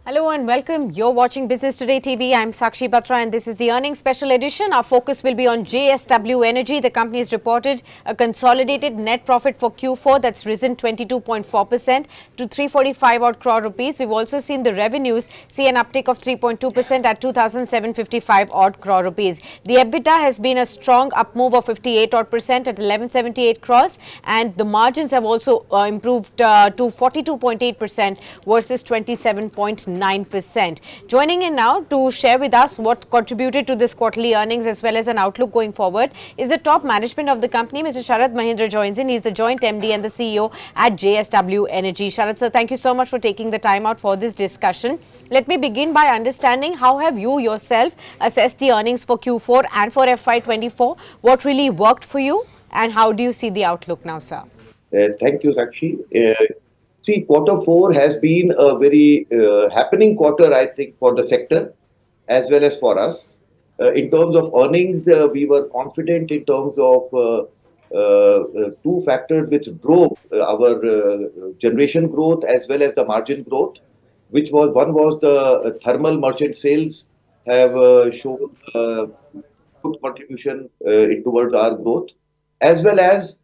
Hello and welcome. You're watching Business Today TV. I'm Sakshi Batra and this is the earnings special edition. Our focus will be on JSW Energy. The company has reported a consolidated net profit for Q4 that's risen 22.4% to 345 odd crore rupees. We've also seen the revenues see an uptick of 3.2% at 2,755 odd crore rupees. The EBITDA has been a strong up move of 58 odd percent at 1178 crores, and the margins have also improved to 42.8% versus 27.9%. Joining in now to share with us what contributed to this quarterly earnings as well as an outlook going forward is the top management of the company. Mr. Sharad Mahendra joins in. He is the joint MD and the CEO at JSW Energy. Sharad sir, thank you so much for taking the time out for this discussion. Let me begin by understanding how have you yourself assessed the earnings for Q4 and for FY24? What really worked for you and how do you see the outlook now, sir? Thank you, Sakshi. See, quarter 4 has been a very happening quarter, I think, for the sector as well as for us. In terms of earnings, we were confident in terms of two factors which drove our generation growth as well as the margin growth, which was one was the thermal merchant sales have shown good contribution towards our growth, as well as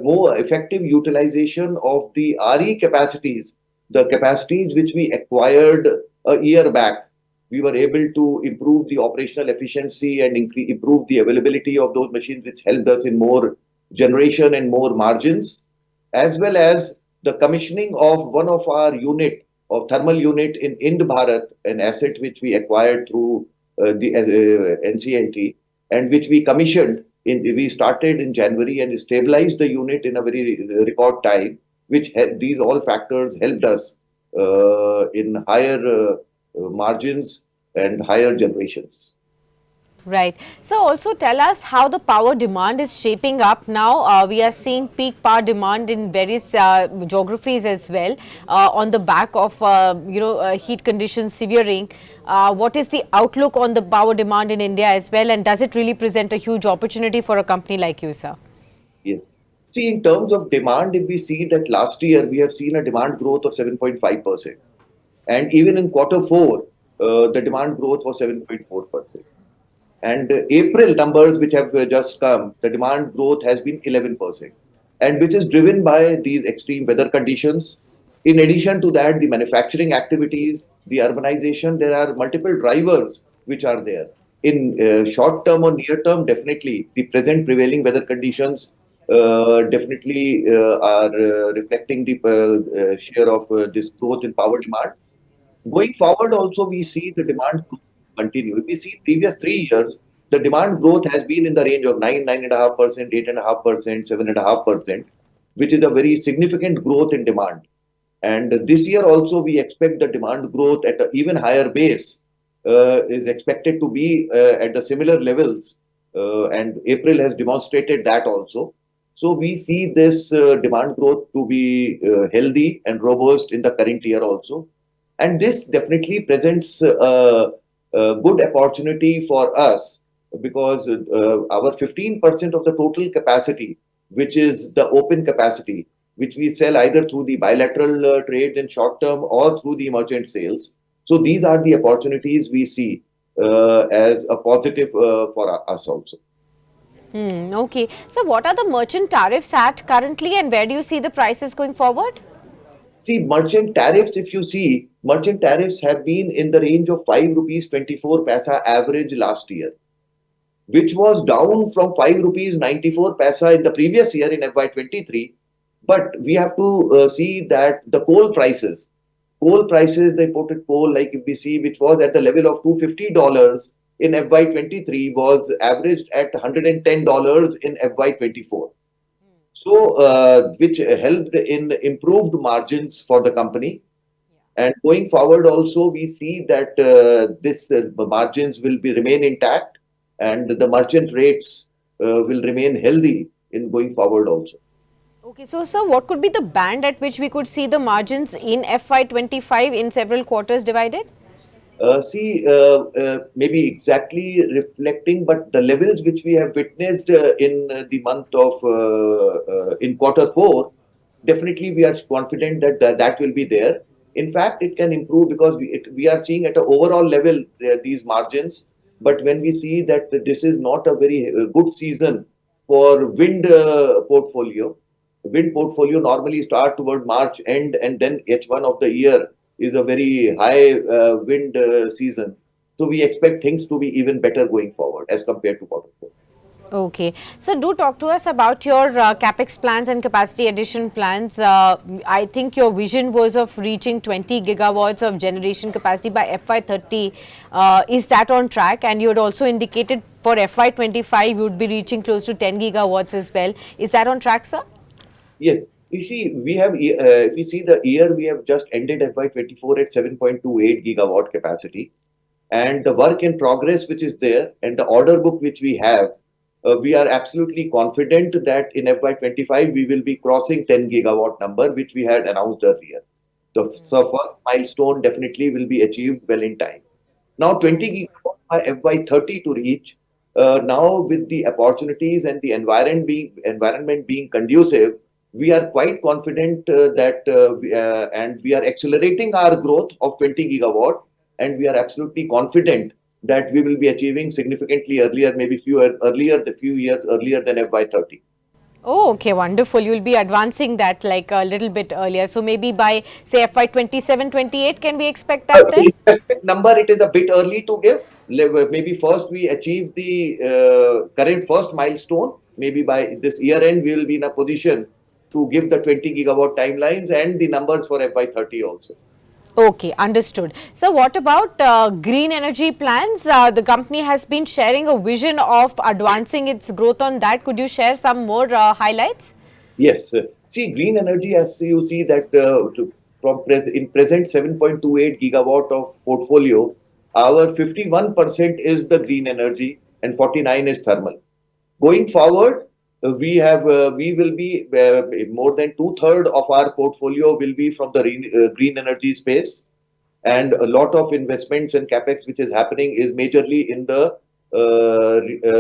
more effective utilization of the RE capacities, the capacities which we acquired a year back. We were able to improve the operational efficiency and improve the availability of those machines, which helped us in more generation and more margins, as well as the commissioning of one of our unit, of thermal unit in Ind Bharat, an asset which we acquired through the NCLT and which we commissioned. We started in January and stabilized the unit in a very record time, which these all factors helped us in higher margins and higher generations. Right. So also tell us how the power demand is shaping up now. We are seeing peak power demand in various geographies as well on the back of heat conditions severing. What is the outlook on the power demand in India as well, and does it really present a huge opportunity for a company like you, sir? Yes. See, in terms of demand, if we see that last year we have seen a demand growth of 7.5%, and even in quarter 4, the demand growth was 7.4%. And April numbers which have just come, the demand growth has been 11%, and which is driven by these extreme weather conditions. In addition to that, the manufacturing activities, the urbanization, there are multiple drivers which are there. In short term or near term, definitely the present prevailing weather conditions definitely are reflecting the share of this growth in power demand. Going forward, also we see the demand continue. If we see previous 3 years, the demand growth has been in the range of 9.5%, 8.5%, 7.5%, which is a very significant growth in demand. And this year also we expect the demand growth at an even higher base is expected to be at the similar levels, and April has demonstrated that also. So we see this demand growth to be healthy and robust in the current year also. And this definitely presents a good opportunity for us because our 15% of the total capacity, which is the open capacity, which we sell either through the bilateral trade in short term or through the merchant sales. So these are the opportunities we see as a positive for us also. Okay. So what are the merchant tariffs at currently and where do you see the prices going forward? See, merchant tariffs, if you see, merchant tariffs have been in the range of 5 rupees 24 paisa average last year, which was down from 5 rupees 94 paisa in the previous year in FY23. But we have to see that the coal prices, the imported coal, like if we see, which was at the level of $250 in FY23, was averaged at $110 in FY24. So, which helped in improved margins for the company. And going forward also, we see that this margins will remain intact and the merchant rates will remain healthy in going forward also. Okay, so sir, what could be the band at which we could see the margins in FY25 in several quarters divided? Maybe exactly reflecting, but the levels which we have witnessed in the month of in quarter 4, definitely we are confident that that will be there. In fact, it can improve because we are seeing at an overall level these margins. But when we see that this is not a very good season for wind portfolio, wind portfolio normally start toward March end, and then H1 of the year is a very high wind season. So we expect things to be even better going forward as compared to quarter four. Okay. So do talk to us about your capex plans and capacity addition plans. I think your vision was of reaching 20 gigawatts of generation capacity by FY30. Is that on track? And you had also indicated for FY25 you would be reaching close to 10 gigawatts as well. Is that on track, sir? Yes, you see, we see the year we have just ended FY24 at 7.28 gigawatt capacity, and the work in progress which is there, and the order book which we have, we are absolutely confident that in FY25 we will be crossing 10 gigawatt number, which we had announced earlier. So first milestone definitely will be achieved well in time. Now 20 gigawatt by FY30 to reach. Now with the opportunities and the environment being conducive, we are quite confident and we are accelerating our growth of 20 gigawatt, and we are absolutely confident that we will be achieving significantly earlier, maybe few years earlier than FY30. Oh, okay, wonderful. You'll be advancing that like a little bit earlier. So maybe by say FY27, 28, can we expect that then? The specific number, it is a bit early to give. Maybe first we achieve the current first milestone. Maybe by this year end, we will be in a position to give the 20 gigawatt timelines and the numbers for FY30 also. Okay, understood. So what about green energy plans? The company has been sharing a vision of advancing its growth on that. Could you share some more highlights? Yes. See, green energy, as you see that in present 7.28 gigawatt of portfolio, our 51% is the green energy and 49 is thermal. Going forward, we will be more than two-thirds of our portfolio will be from the green energy space, and a lot of investments and capex which is happening is majorly in the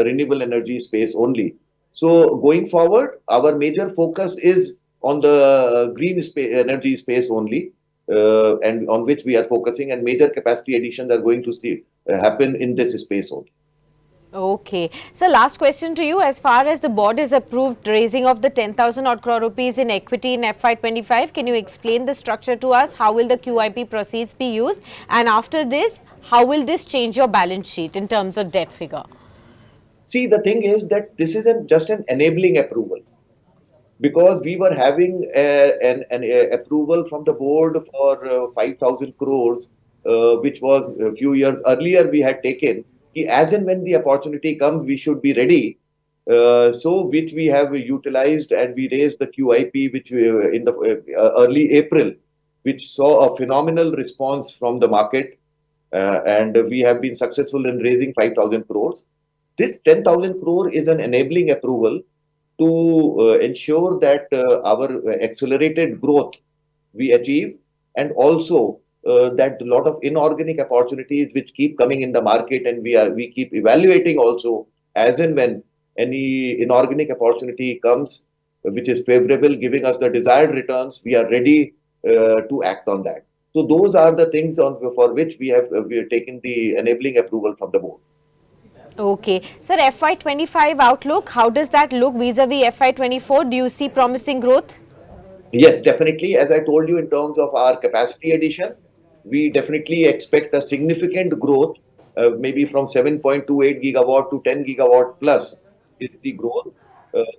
renewable energy space only. So going forward, our major focus is on the energy space only, and on which we are focusing, and major capacity additions are going to happen in this space only. Okay. So last question to you. As far as the board is approved raising of the 10,000 odd crore rupees in equity in FY25, can you explain the structure to us? How will the QIP proceeds be used? And after this, how will this change your balance sheet in terms of debt figure? See, the thing is that this is just an enabling approval, because we were having an approval from the board for 5,000 crores, which was a few years earlier we had taken. As and when the opportunity comes, we should be ready. So which we have utilized, and we raised the QIP, which in the early April, which saw a phenomenal response from the market, and we have been successful in raising 5,000 crores. This 10,000 crore is an enabling approval to ensure that our accelerated growth we achieve, and also that a lot of inorganic opportunities which keep coming in the market, and we keep evaluating also as and when any inorganic opportunity comes which is favorable, giving us the desired returns, we are ready to act on that. So those are the things for which we have taken the enabling approval from the board. Okay. Sir, FY25 outlook, how does that look vis-a-vis FY24? Do you see promising growth? Yes, definitely. As I told you, in terms of our capacity addition, we definitely expect a significant growth, maybe from 7.28 gigawatt to 10 gigawatt plus is the growth.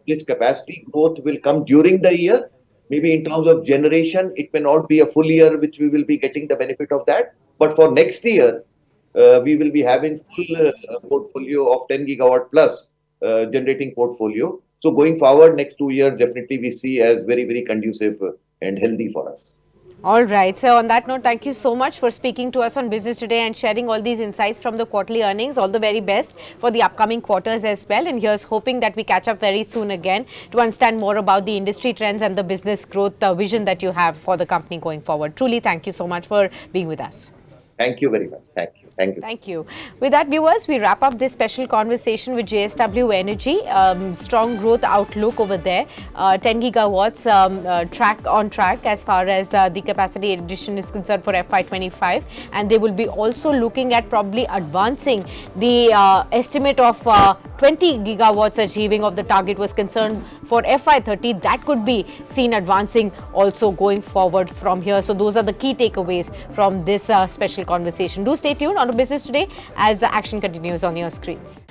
This capacity growth will come during the year. Maybe in terms of generation, it may not be a full year which we will be getting the benefit of that. But for next year, we will be having full portfolio of 10 gigawatt plus generating portfolio. So going forward, next 2 years, definitely we see as very, very conducive and healthy for us. All right. So on that note, thank you so much for speaking to us on Business Today and sharing all these insights from the quarterly earnings. All the very best for the upcoming quarters as well. And here's hoping that we catch up very soon again to understand more about the industry trends and the business growth vision that you have for the company going forward. Truly, thank you so much for being with us. Thank you very much. Thank you. Thank you. Thank you. With that, viewers, we wrap up this special conversation with JSW Energy. Strong growth outlook over there. 10 gigawatts track as far as the capacity addition is concerned for FY25. And they will be also looking at probably advancing the estimate of 20 gigawatts achieving of the target was concerned for FY30. That could be seen advancing also going forward from here. So those are the key takeaways from this special conversation. Do stay tuned on to Business Today as the action continues on your screens.